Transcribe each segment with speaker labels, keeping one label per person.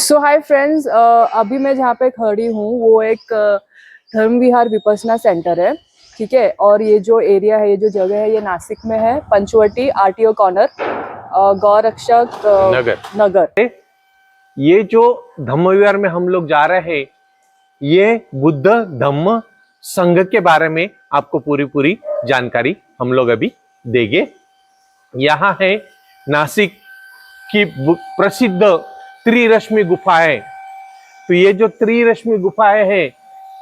Speaker 1: सो hi friends, अभी मैं जहाँ पे खड़ी हूँ वो एक धर्म विहार विपसना सेंटर है। ठीक है, और ये जो एरिया है, ये जो जगह है, ये नासिक में है। पंचवटी आरटीओ कॉर्नर, गौरक्षक नगर।
Speaker 2: ये जो धम्म विहार में हम लोग जा रहे हैं, ये बुद्ध धम्म संघ के बारे में आपको पूरी जानकारी हम लोग अभी देंगे। यहाँ है नासिक की प्रसिद्ध त्रिरश्मि गुफाएं। तो ये जो त्रिरश्मि गुफाएं हैं,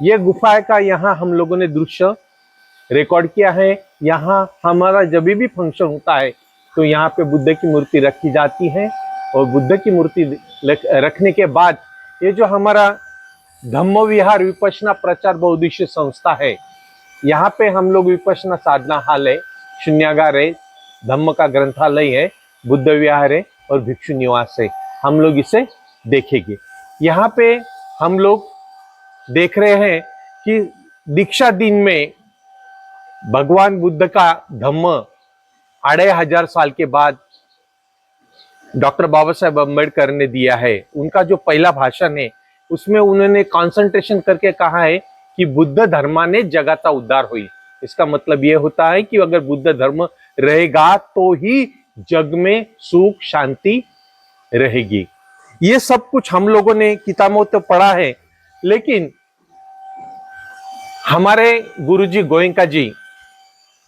Speaker 2: ये गुफाएं का यहाँ हम लोगों ने दृश्य रिकॉर्ड किया है। यहाँ हमारा जब भी फंक्शन होता है तो यहाँ पे बुद्ध की मूर्ति रखी जाती है, और बुद्ध की मूर्ति रखने के बाद ये जो हमारा धम्म विहार विपश्यना प्रचार बहुउद्देशीय संस्था है, यहाँ पे हम लोग विपश्यना साधना हाल है, शून्यागार है, धम्म का ग्रंथालय है, बुद्ध विहार है और भिक्षु निवास है। हम लोग इसे देखेंगे। यहाँ पे हम लोग देख रहे हैं कि दीक्षा दिन में भगवान बुद्ध का धम्म 2500 साल के बाद डॉक्टर बाबा साहेब अम्बेडकर ने दिया है। उनका जो पहला भाषण है उसमें उन्होंने कंसंट्रेशन करके कहा है कि बुद्ध धर्माने जगता उद्धार हुई। इसका मतलब यह होता है कि अगर बुद्ध धर्म रहेगा तो ही जग में सुख शांति रहेगी। ये सब कुछ हम लोगों ने किताबों तो पढ़ा है, लेकिन हमारे गुरुजी गोयंका जी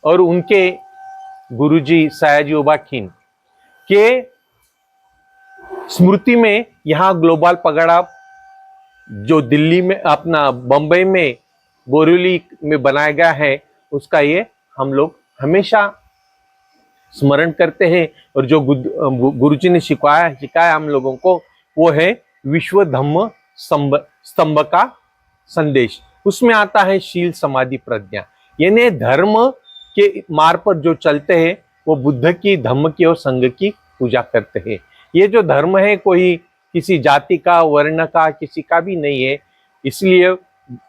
Speaker 2: और उनके गुरुजी सयाजी ओबा खिन के स्मृति में यहाँ ग्लोबल पगड़ा जो दिल्ली में अपना बंबई में बोरीवली में बनाया गया है, उसका ये हम लोग हमेशा स्मरण करते हैं। और जो गुरुजी ने सिखाया हम लोगों को, वो है विश्व धम्म स्तंभ का संदेश। उसमें आता है शील समाधि प्रज्ञा, यानी धर्म के मार्ग पर जो चलते हैं वो बुद्ध की, धम्म की और संघ की पूजा करते हैं। ये जो धर्म है कोई किसी जाति का, वर्ण का, किसी का भी नहीं है। इसलिए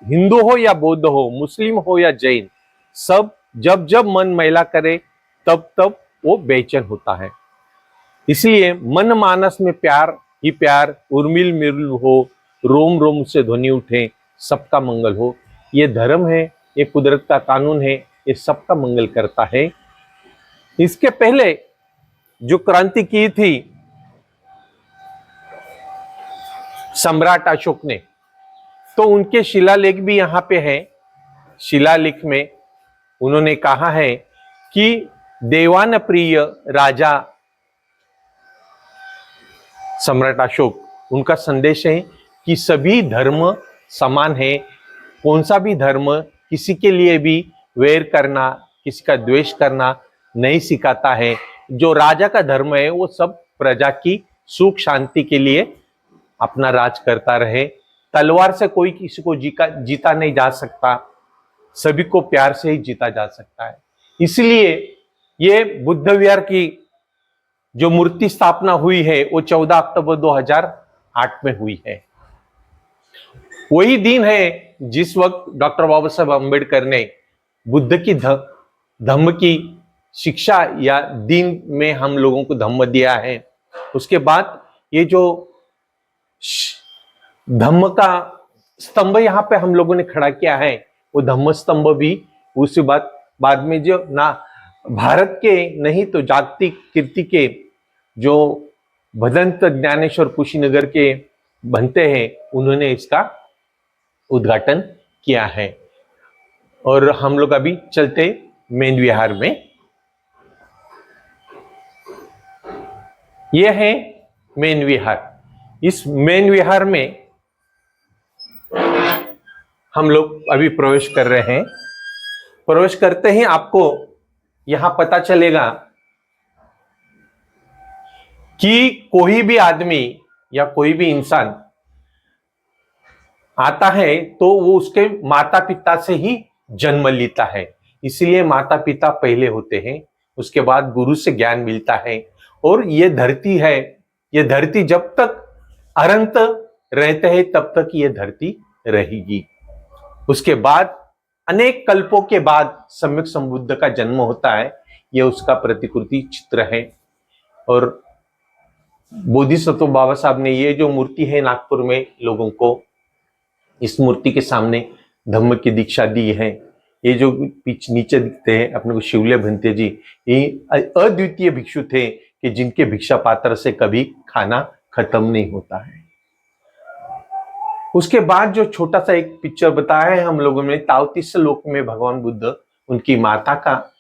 Speaker 2: हिंदू हो या बौद्ध हो, मुस्लिम हो या जैन, सब जब जब मन मैला करे तब तब वो बेचैन होता है। इसलिए मन मानस में प्यार ही प्यार, उर्मिल मिल हो, रोम रोम से ध्वनि उठे, सबका मंगल हो। ये धर्म है, ये कुदरत का कानून है, ये सबका मंगल करता है। इसके पहले जो क्रांति की थी सम्राट अशोक ने, तो उनके शिलालेख भी यहाँ पे है। शिलालेख में उन्होंने कहा है कि देवान प्रिय राजा सम्राट अशोक, उनका संदेश है कि सभी धर्म समान है। कौन सा भी धर्म किसी के लिए भी वैर करना, किसी का द्वेष करना नहीं सिखाता है। जो राजा का धर्म है वो सब प्रजा की सुख शांति के लिए अपना राज करता रहे। तलवार से कोई किसी को जीता नहीं जा सकता, सभी को प्यार से ही जीता जा सकता है। इसलिए ये बुद्ध विहार की जो मूर्ति स्थापना हुई है वो 14 अक्टूबर 2008 में हुई है। वही दिन है जिस वक्त डॉक्टर बाबा साहेब अम्बेडकर ने बुद्ध की धम्म की शिक्षा या दीन में हम लोगों को धम्म दिया है। उसके बाद ये जो धम्म का स्तंभ यहाँ पे हम लोगों ने खड़ा किया है, वो धम्म स्तंभ भी उसके बाद में जो ना भारत के नहीं तो जागतिक कीर्ति के जो भदंत ज्ञानेश्वर कुशीनगर के बनते हैं, उन्होंने इसका उद्घाटन किया है। और हम लोग अभी चलते मेन विहार में। यह है मेन विहार। इस मेन विहार में हम लोग अभी प्रवेश कर रहे हैं। प्रवेश करते ही आपको यहां पता चलेगा कि कोई भी आदमी या कोई भी इंसान आता है तो वो उसके माता पिता से ही जन्म लेता है। इसलिए माता पिता पहले होते हैं, उसके बाद गुरु से ज्ञान मिलता है। और ये धरती है, ये धरती जब तक अनंत रहते हैं तब तक ये धरती रहेगी। उसके बाद अनेक कल्पों के बाद सम्यक संबुद्ध का जन्म होता है। ये उसका प्रतिकृति चित्र है। और बोधिसत्व बाबा साहब ने ये जो मूर्ति है नागपुर में लोगों को, इस मूर्ति के सामने धम्म की दीक्षा दी है। ये जो नीचे दिखते हैं अपने को शिवल्य भंते जी, ये अद्वितीय भिक्षु थे कि जिनके भिक्षा पात्र से कभी खाना खत्म नहीं होता है। उसके बाद जो छोटा सा एक पिक्चर बताया है हम लोगों ने, ताओतिस लोक में भगवान बुद्ध उनकी माता का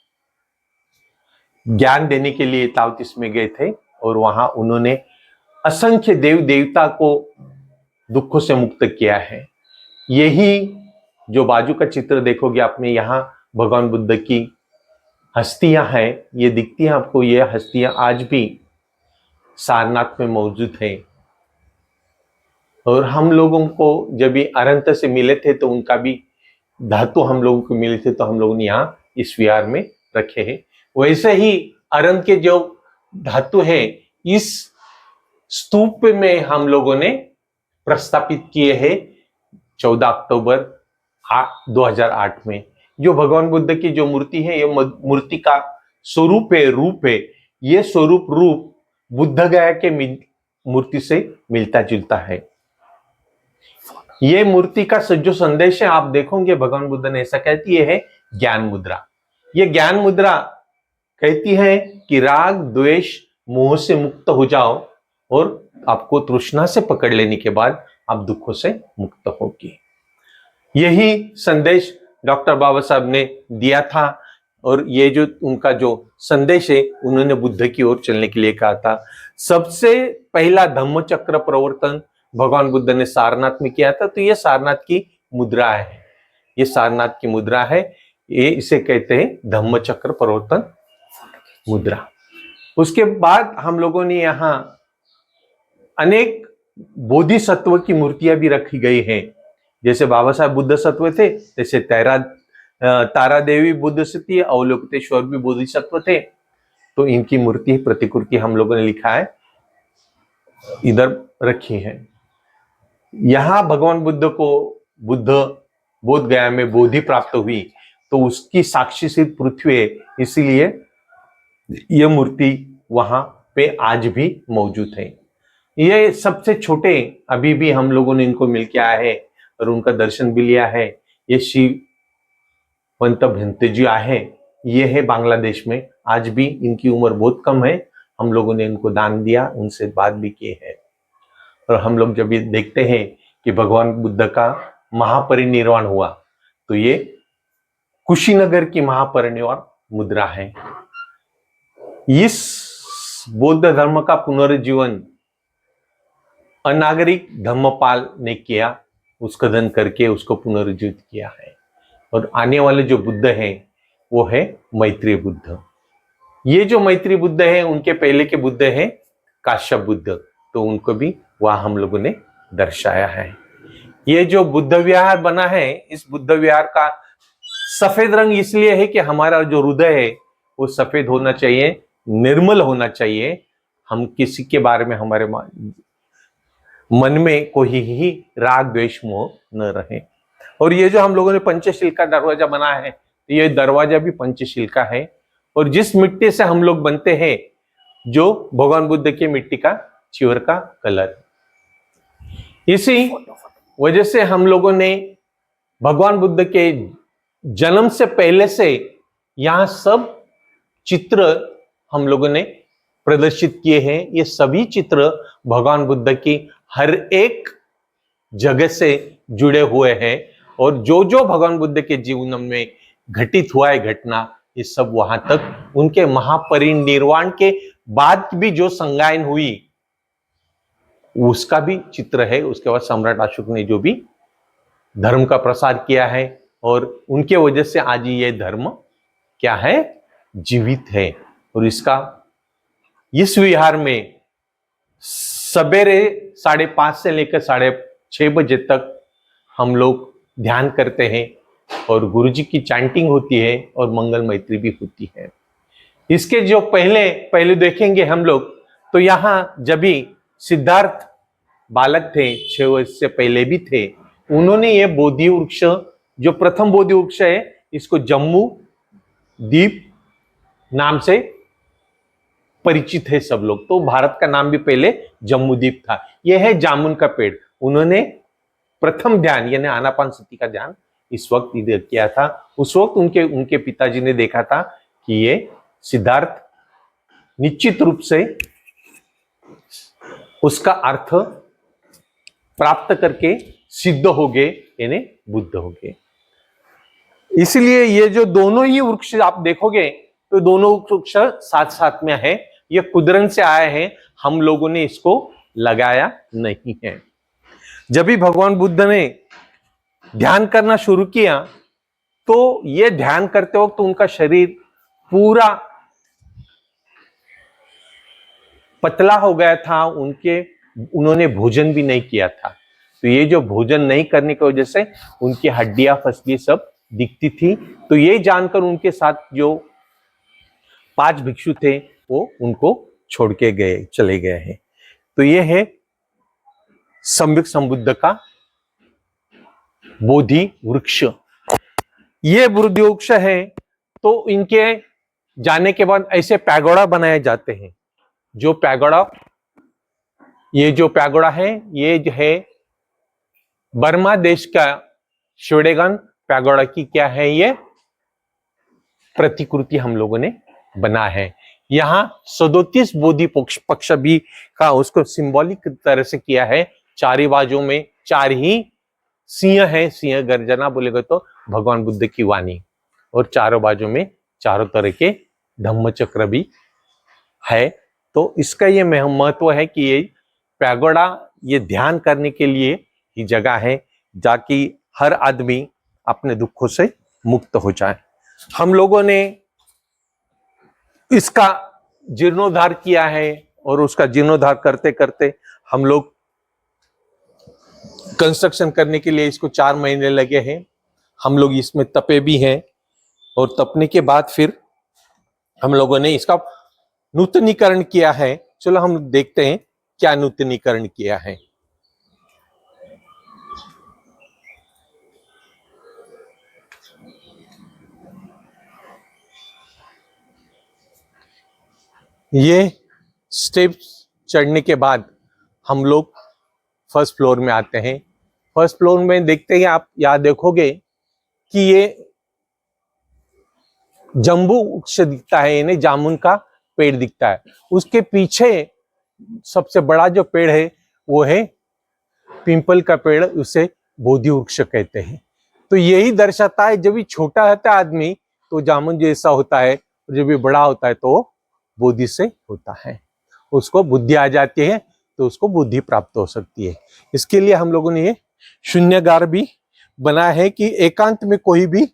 Speaker 2: ज्ञान देने के लिए ताओतिस में गए थे और वहां उन्होंने असंख्य देव देवता को दुखों से मुक्त किया है। यही जो बाजू का चित्र देखोगे आपने, यहाँ भगवान बुद्ध की हस्तियां हैं, ये दिखती हैं आपको। ये हस्तियां आज भी सारनाथ में मौजूद हैं और हम लोगों को जब ये अनंत से मिले थे तो उनका भी धातु हम लोगों को मिले थे, तो हम लोगों ने यहाँ इस विहार में रखे हैं। वैसे ही अनंत के जो धातु है इस स्तूप में हम लोगों ने प्रस्थापित किए हैं 14 अक्टूबर 2008 में। जो भगवान बुद्ध की जो मूर्ति है, ये मूर्ति का स्वरूप है, रूप है। ये स्वरूप रूप बुद्ध गया के मूर्ति से मिलता जुलता है। ये मूर्ति का जो संदेश है आप देखोगे, भगवान बुद्ध ने ऐसा कहती है ज्ञान मुद्रा। ये ज्ञान मुद्रा कहती है कि राग द्वेष मोह से मुक्त हो जाओ और आपको तृष्णा से पकड़ लेने के बाद आप दुखों से मुक्त होगी। यही संदेश डॉक्टर बाबा साहब ने दिया था और ये जो उनका जो संदेश है उन्होंने बुद्ध की ओर चलने के लिए कहा था। सबसे पहला धम्म चक्र प्रवर्तन भगवान बुद्ध ने सारनाथ में किया था, तो ये सारनाथ की मुद्रा है। ये सारनाथ की मुद्रा है, ये इसे कहते हैं धम्म चक्र प्रवर्तन मुद्रा। उसके बाद हम लोगों ने यहाँ अनेक बोधिसत्व की मूर्तियां भी रखी गई हैं। जैसे बाबा साहब बुद्ध सत्व थे, जैसे तारा देवी बुद्ध थी, अवलोकितेश्वर भी बोधिसत्व थे। तो इनकी मूर्ति प्रतिकृति हम लोगों ने लिखा है इधर रखी है। यहां भगवान बुद्ध को बोध गया में बोधि प्राप्त हुई, तो उसकी साक्षी सिद्ध पृथ्वी है, इसीलिए यह मूर्ति वहां पे आज भी मौजूद है। ये सबसे छोटे अभी भी हम लोगों ने इनको मिल के आया है और उनका दर्शन भी लिया है। ये शिववंत भंते जी आए, ये है बांग्लादेश में। आज भी इनकी उम्र बहुत कम है, हम लोगों ने इनको दान दिया, उनसे बात भी की है। और हम लोग जब ये देखते हैं कि भगवान बुद्ध का महापरिनिर्वाण हुआ, तो ये कुशीनगर की महापरिनिर्वाण मुद्रा है। इस बौद्ध धर्म का पुनर्जीवन अनागरिक धम्मपाल ने किया, उसका दन करके उसको पुनर्जीवित किया है। और आने वाले जो बुद्ध हैं वो है मैत्रेय बुद्ध। ये जो मैत्रेय बुद्ध है, उनके पहले के बुद्ध हैं काश्यप बुद्ध, तो उनको भी वहां हम लोगों ने दर्शाया है। ये जो बुद्ध विहार बना है, इस बुद्ध विहार का सफेद रंग इसलिए है कि हमारा जो हृदय है वो सफेद होना चाहिए, निर्मल होना चाहिए। हम किसी के बारे में हमारे मन में कोई ही राग द्वेष मोह न रहे। और ये जो हम लोगों ने पंचशील का दरवाजा बनाया है, ये दरवाजा भी पंचशील का है। और जिस मिट्टी से हम लोग बनते हैं, जो भगवान बुद्ध की मिट्टी का चिवर का कलर, इसी वजह से हम लोगों ने भगवान बुद्ध के जन्म से पहले से यहां सब चित्र हम लोगों ने प्रदर्शित किए हैं। ये सभी चित्र भगवान बुद्ध की हर एक जगह से जुड़े हुए हैं और जो जो भगवान बुद्ध के जीवन में घटित हुआ है घटना, ये सब वहां तक उनके महापरिनिर्वाण के बाद भी जो संज्ञान हुई उसका भी चित्र है। उसके बाद सम्राट अशोक ने जो भी धर्म का प्रसार किया है और उनके वजह से आज ये धर्म क्या है, जीवित है। और इसका इस विहार में सवेरे 5:30 से लेकर 6:30 बजे तक हम लोग ध्यान करते हैं और गुरुजी की चैंटिंग होती है और मंगल मैत्री भी होती है। इसके जो पहले देखेंगे हम लोग, तो यहाँ जब भी सिद्धार्थ बालक थे, 6 वर्ष से पहले भी थे, उन्होंने ये बोधि वृक्ष, जो प्रथम बोधि वृक्ष है, इसको जम्मू द्वीप नाम से परिचित है सब लोग। तो भारत का नाम भी पहले जम्बूद्वीप था। यह है जामुन का पेड़। उन्होंने प्रथम ध्यान यानी आनापानसति का ध्यान इस वक्त इधर किया था। उस वक्त उनके पिताजी ने देखा था कि ये सिद्धार्थ निश्चित रूप से उसका अर्थ प्राप्त करके सिद्ध हो गए, यानी बुद्ध हो गए। इसलिए ये जो दोनों ही वृक्ष आप देखोगे तो दोनों वृक्ष साथ साथ में है। ये कुदरत से आए हैं, हम लोगों ने इसको लगाया नहीं है। जब भी भगवान बुद्ध ने ध्यान करना शुरू किया तो ये ध्यान करते वक्त उनका शरीर पूरा पतला हो गया था। उन्होंने भोजन भी नहीं किया था। तो ये जो भोजन नहीं करने की वजह से उनकी हड्डियां फसली सब दिखती थी। तो ये जानकर उनके साथ जो 5 भिक्षु थे वो उनको छोड़ के चले गए हैं। तो ये है सम्यक संबुद्ध का बोधि वृक्ष। ये बोधि वृक्ष है तो इनके जाने के बाद ऐसे पैगोडा बनाए जाते हैं। जो पैगोडा है ये जो है बर्मा देश का शोडेगन पैगोडा की क्या है, ये प्रतिकृति हम लोगों ने बना है। यहाँ 37 बोधि पक्ष भी का उसको सिंबॉलिक तरह से किया है। 4 बाजू में 4 ही सिंह है। सिंह गर्जना बोलेगा तो भगवान बुद्ध की वाणी, और चारों बाजू में चारों तरह के धम्म चक्र भी है। तो इसका ये महत्व है कि ये पैगोडा ये ध्यान करने के लिए ही जगह है, ताकि हर आदमी अपने दुखों से मुक्त हो जाए। हम लोगों ने इसका जीर्णोद्धार किया है, और उसका जीर्णोद्धार करते करते हम लोग कंस्ट्रक्शन करने के लिए इसको 4 महीने लगे हैं। हम लोग इसमें तपे भी हैं, और तपने के बाद फिर हम लोगों ने इसका नूतनीकरण किया है। चलो हम देखते हैं क्या नूतनीकरण किया है। ये स्टेप्स चढ़ने के बाद हम लोग फर्स्ट फ्लोर में आते हैं। फर्स्ट फ्लोर में देखते हैं, आप यहां देखोगे कि ये जम्बू वृक्ष दिखता है, यानी जामुन का पेड़ दिखता है। उसके पीछे सबसे बड़ा जो पेड़ है वो है पिंपल का पेड़, उसे बोधि वृक्ष कहते हैं। तो यही दर्शाता है जब भी छोटा रहता है आदमी तो जामुन जैसा होता है, और जब भी बड़ा होता है तो बोधि से होता है। उसको बुद्धि आ जाती है तो उसको बुद्धि प्राप्त हो सकती है। इसके लिए हम लोगों ने ये शून्यगार भी बनाया है कि एकांत में कोई भी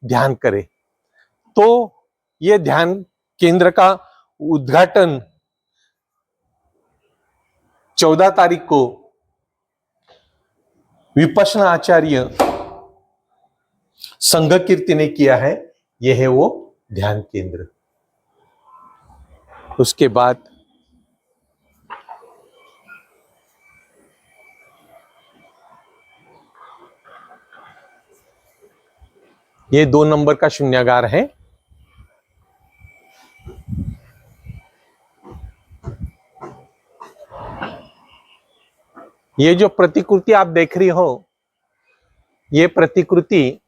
Speaker 2: ध्यान करे। तो ये ध्यान केंद्र का उद्घाटन 14 तारीख को विपश्यना आचार्य संघ कीर्ति ने किया है। यह है वो ध्यान केंद्र। उसके बाद ये 2 नंबर का शून्यागार है। ये जो प्रतिकृति आप देख रही हो, ये प्रतिकृति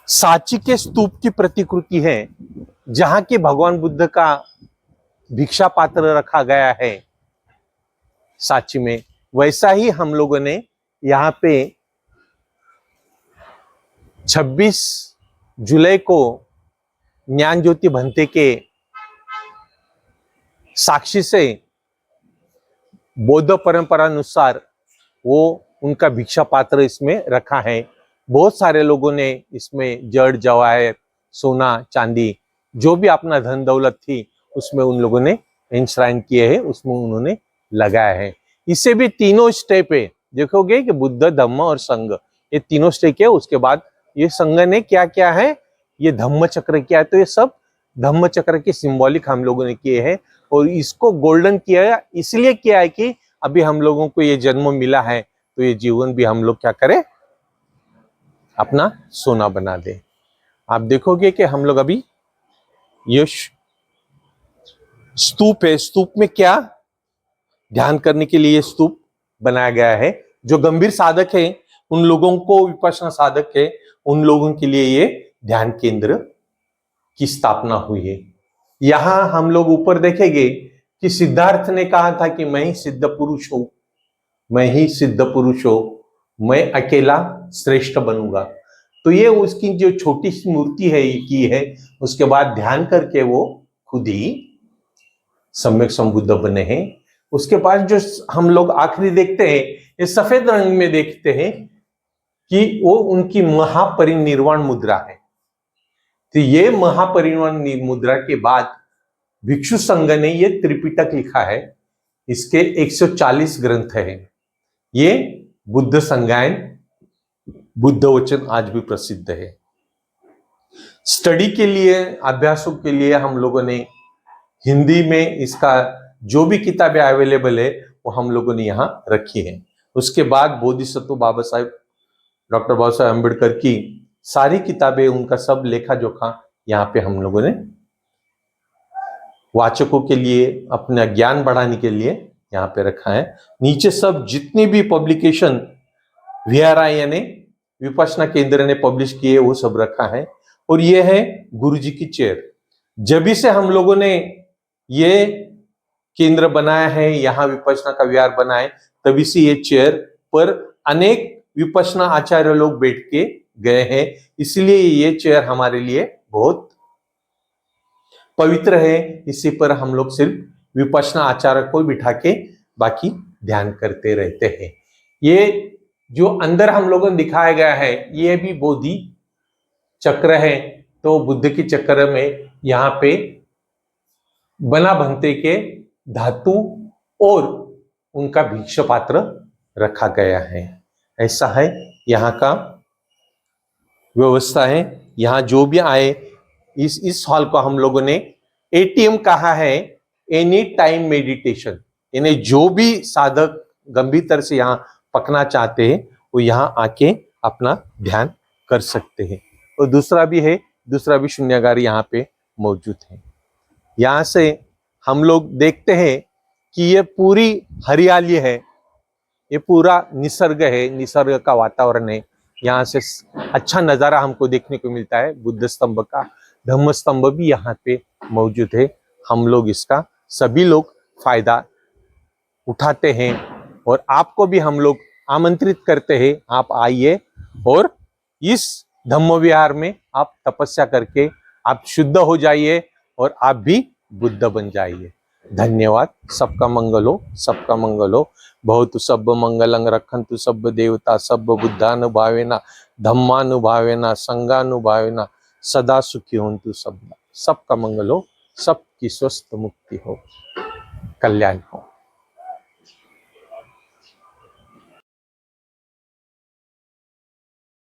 Speaker 2: सांची के स्तूप की प्रतिकृति है, जहां के भगवान बुद्ध का भिक्षा पात्र रखा गया है सांची में। वैसा ही हम लोगों ने यहाँ पे 26 जुलाई को ज्ञान ज्योति भंते के साक्षी से बौद्ध परंपरा अनुसार वो उनका भिक्षा पात्र इसमें रखा है। बहुत सारे लोगों ने इसमें जड़ जवाहर सोना चांदी जो भी अपना धन दौलत थी उसमें उन लोगों ने इंश्राइन किए हैं, उसमें उन्होंने लगाया है। इससे भी 3 स्टेप है, देखोगे कि बुद्ध धम्म और संघ, ये 3 स्टेप है। उसके बाद ये संघ ने क्या क्या है, ये धम्म चक्र क्या है, तो ये सब धम्म चक्र के सिंबॉलिक हम लोगों ने किए हैं। और इसको गोल्डन किया इसलिए किया है कि अभी हम लोगों को ये जन्म मिला है तो ये जीवन भी हम लोग क्या करें, अपना सोना बना दे। आप देखोगे कि हम लोग अभी ये स्तूप है। स्तूप में क्या ध्यान करने के लिए स्तूप बनाया गया है। जो गंभीर साधक है उन लोगों को, विपश्यना साधक है उन लोगों के लिए ये ध्यान केंद्र की स्थापना हुई है। यहां हम लोग ऊपर देखेंगे कि सिद्धार्थ ने कहा था कि मैं ही सिद्ध पुरुष हूं, मैं ही सिद्ध पुरुष हूं, मैं अकेला श्रेष्ठ बनूंगा। तो ये उसकी जो छोटी सी मूर्ति है की है, उसके बाद ध्यान करके वो खुद ही सम्यक संबुद्ध बने हैं। उसके बाद जो हम लोग आखिरी देखते हैं, ये सफेद रंग में देखते हैं कि वो उनकी महापरिनिर्वाण मुद्रा है। तो ये महापरिनिर्वाण मुद्रा के बाद भिक्षु संघ ने ये त्रिपिटक लिखा है। इसके 140 ग्रंथ हैं। ये बुद्ध संगायन, बुद्ध वचन आज भी प्रसिद्ध है। स्टडी के लिए, अभ्यासों के लिए हम लोगों ने हिंदी में इसका जो भी किताबें अवेलेबल है वो हम लोगों ने यहाँ रखी है। उसके बाद बोधिसत्व बाबा साहेब, डॉक्टर बाबा साहेब अम्बेडकर की सारी किताबें, उनका सब लेखा जोखा यहाँ पे हम लोगों ने वाचकों के लिए, अपना ज्ञान बढ़ाने के लिए यहाँ पे रखा है। नीचे सब जितनी भी पब्लिकेशन VRI यानी विपश्यना केंद्र ने पब्लिश किए वो सब रखा है। और ये है गुरुजी की चेयर। जब से हम लोगों ने ये केंद्र बनाया है, यहाँ विपश्यना का विहार बनाए, तभी से ये चेयर पर अनेक विपश्यना आचार्य लोग बैठ के गए हैं। इसलिए ये चेयर हमारे लिए बहुत पवित्र है। इसी पर हम लोग सिर्फ विपश्यना आचार्य को बिठा के बाकी ध्यान करते रहते हैं। ये जो अंदर हम लोगों ने दिखाया गया है, ये भी बोधि चक्र है। तो बुद्ध के चक्र में यहाँ पे बना बनते के धातु और उनका भिक्षा पात्र रखा गया है। ऐसा है यहाँ का व्यवस्था है। यहाँ जो भी आए, इस हॉल को हम लोगों ने ATM कहा है, एनी टाइम मेडिटेशन। यानी जो भी साधक गंभीर तरह से यहाँ पकना चाहते हैं वो यहाँ आके अपना ध्यान कर सकते हैं। और दूसरा भी शून्यागार यहाँ पे मौजूद है। यहाँ से हम लोग देखते हैं कि ये पूरी हरियाली है, ये पूरा निसर्ग है, निसर्ग का वातावरण है। यहाँ से अच्छा नजारा हमको देखने को मिलता है। बुद्ध स्तंभ का, धम्म स्तंभ भी यहाँ पे मौजूद है। हम लोग इसका सभी लोग फायदा उठाते हैं और आपको भी हम लोग आमंत्रित करते हैं, आप आइए और इस धम्म विहार में आप तपस्या करके आप शुद्ध हो जाइए और आप भी बुद्ध बन जाइए। धन्यवाद। सबका मंगल हो, सबका मंगल हो। बहुत सब मंगलं रखन्तु सब देवता सब बुद्धानुभावेना धम्मानुभावेना संगानुभावेना सदा सुखी होन्तु सब। सबका मंगल हो, सबकी स्वस्थ मुक्ति हो, कल्याण।